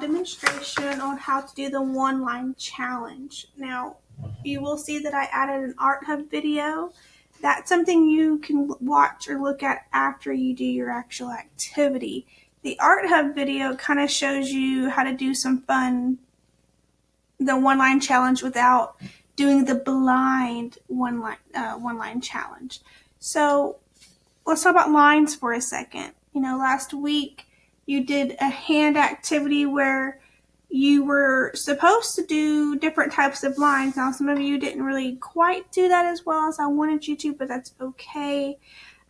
demonstration on how to do the one-line challenge. Now, you will see that I added an Art Hub video. That's something you can watch or look at after you do your actual activity. The Art Hub video kind of shows you how to do some fun, the one-line challenge without doing the blind one-line challenge. So let's talk about lines for a second. Last week you did a hand activity where you were supposed to do different types of lines. Now, some of you didn't really quite do that as well as I wanted you to, but that's okay.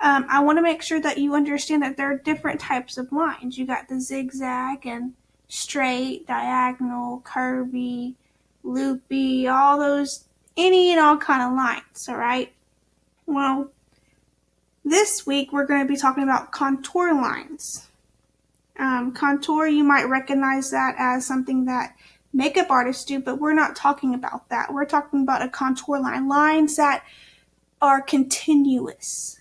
I want to make sure that you understand that there are different types of lines. You got the zigzag and straight, diagonal, curvy, loopy, all those, any and all kind of lines, all right? Well, this week we're going to be talking about contour lines. Contour, you might recognize that as something that makeup artists do, but we're not talking about that. We're talking about a contour line, lines that are continuous.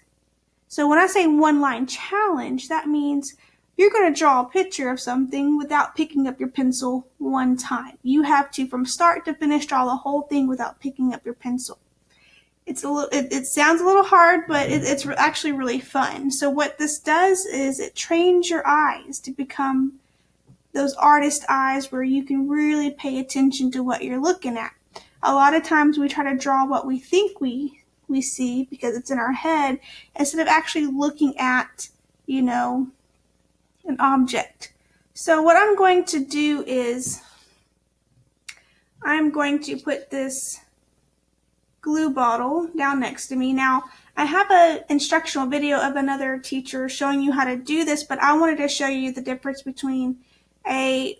So when I say one line challenge, that means you're going to draw a picture of something without picking up your pencil one time. You have to, from start to finish, draw the whole thing without picking up your pencil. It sounds a little hard, but it's actually really fun. So what this does is it trains your eyes to become those artist eyes where you can really pay attention to what you're looking at. A lot of times we try to draw what we think we see because it's in our head instead of actually looking at, an object. So what I'm going to do is I'm going to put this glue bottle down next to me. Now, I have an instructional video of another teacher showing you how to do this, but I wanted to show you the difference between a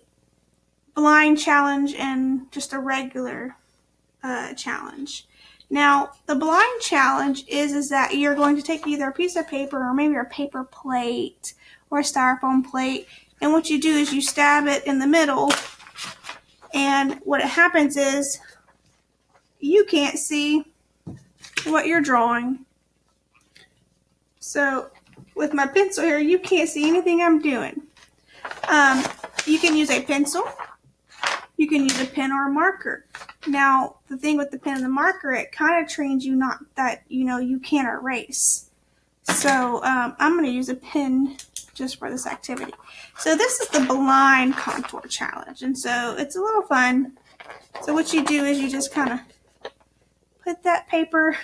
blind challenge and just a regular challenge. Now, the blind challenge is that you're going to take either a piece of paper or maybe a paper plate or a styrofoam plate, and what you do is you stab it in the middle, and what happens is you can't see what you're drawing. So with my pencil here, you can't see anything I'm doing. You can use a pencil. You can use a pen or a marker. Now, the thing with the pen and the marker, it kind of trains you not that, you can't erase. So I'm going to use a pen just for this activity. So this is the blind contour challenge. And so it's a little fun. So what you do is you just kind of put that paper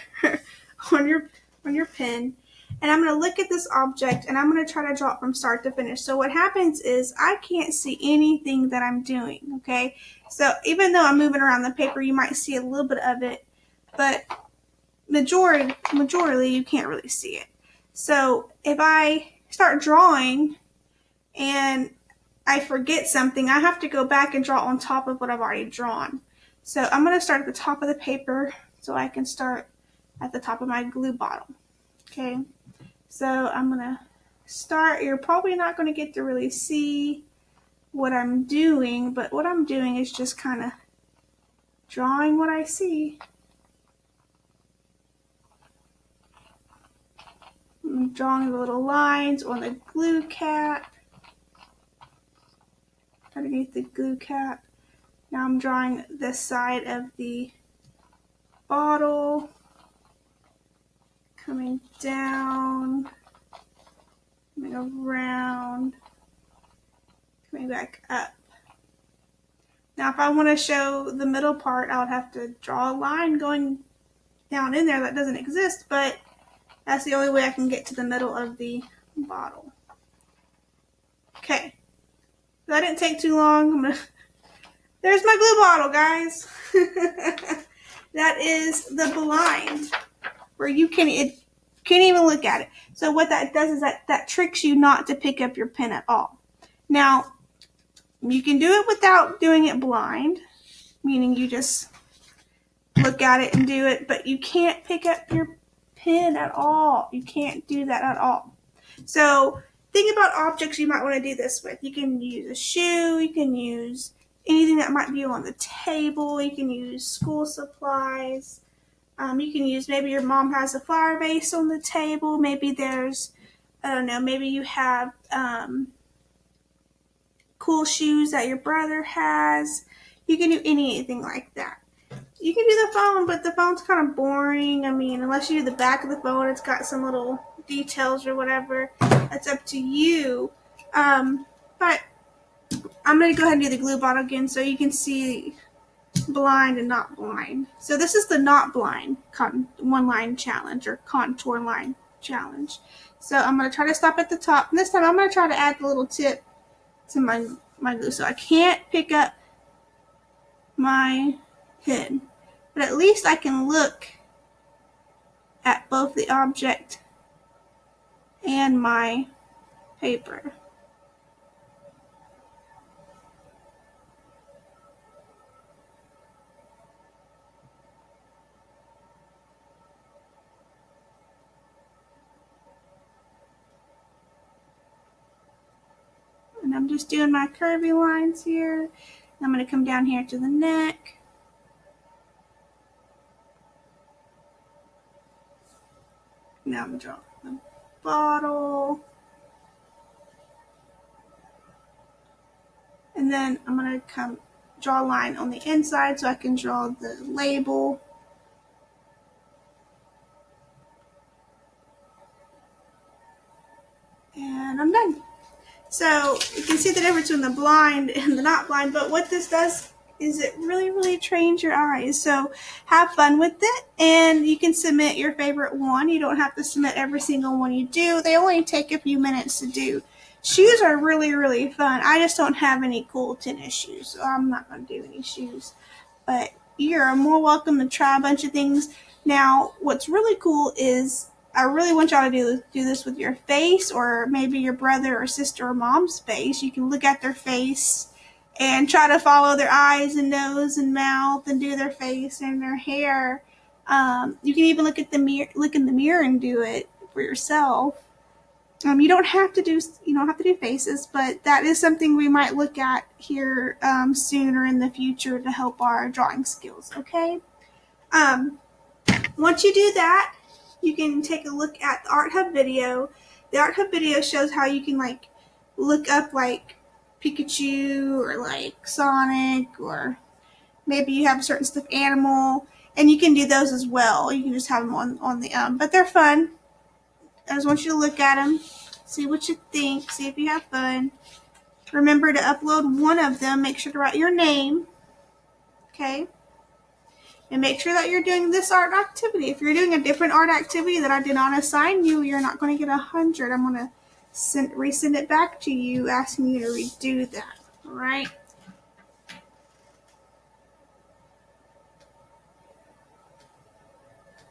on your pen, and I'm going to look at this object and I'm going to try to draw it from start to finish. So what happens is I can't see anything that I'm doing, okay? So even though I'm moving around the paper, you might see a little bit of it, but majorly you can't really see it. So if I start drawing and I forget something, I have to go back and draw on top of what I've already drawn. So I'm going to start at the top of the paper so I can start at the top of my glue bottle. Okay, so I'm going to start. You're probably not going to get to really see what I'm doing, but what I'm doing is just kind of drawing what I see. I'm drawing the little lines on the glue cap, underneath the glue cap. Now I'm drawing this side of the bottle, coming down, coming around, coming back up. Now if I want to show the middle part, I would have to draw a line going down in there that doesn't exist, but that's the only way I can get to the middle of the bottle. Okay, that didn't take too long. There's my glue bottle, guys. That is the blind, where you can't even look at it. So what that does is that tricks you not to pick up your pen at all. Now, you can do it without doing it blind, meaning you just look at it and do it, but you can't pick up your pen at all. You can't do that at all. So think about objects you might want to do this with. You can use a shoe, you can use anything that might be on the table, you can use school supplies, you can use, maybe your mom has a flower vase on the table, maybe there's, I don't know, maybe you have cool shoes that your brother has. You can do anything like that. You can do the phone, but the phone's kind of boring. I mean, unless you do the back of the phone, it's got some little details or whatever. That's up to you. But I'm going to go ahead and do the glue bottle again so you can see blind and not blind. So this is the not blind one line challenge or contour line challenge. So I'm going to try to stop at the top. And this time I'm going to try to add the little tip to my glue. So I can't pick up my pen, but at least I can look at both the object and my paper. And I'm just doing my curvy lines here. I'm going to come down here to the neck. Now I'm going to draw the bottle. And then I'm going to come draw a line on the inside so I can draw the label. And I'm done. So you can see the difference between the blind and the not blind, but what this does is it really trains your eyes. So have fun with it, and you can submit your favorite one. You don't have to submit every single one you do. They only take a few minutes to do. Shoes are really fun. I just don't have any cool tennis shoes, so I'm not going to do any shoes. But you're more welcome to try a bunch of things. Now, what's really cool is I really want y'all to do this with your face, or maybe your brother or sister or mom's face. You can look at their face and try to follow their eyes and nose and mouth and do their face and their hair. You can even look in the mirror and do it for yourself. You don't have to do faces, but that is something we might look at here soon or in the future to help our drawing skills. Okay. Once you do that, you can take a look at the Art Hub video. The Art Hub video shows how you can look up Pikachu or Sonic, or maybe you have a certain stuffed animal, and you can do those as well. You can just have them on the but they're fun. I just want you to look at them, see what you think, see if you have fun. Remember to upload one of them. Make sure to write your name, okay? And make sure that you're doing this art activity. If you're doing a different art activity that I did not assign you, you're not going to get 100. I'm going to resend it back to you, asking you to redo that. All right?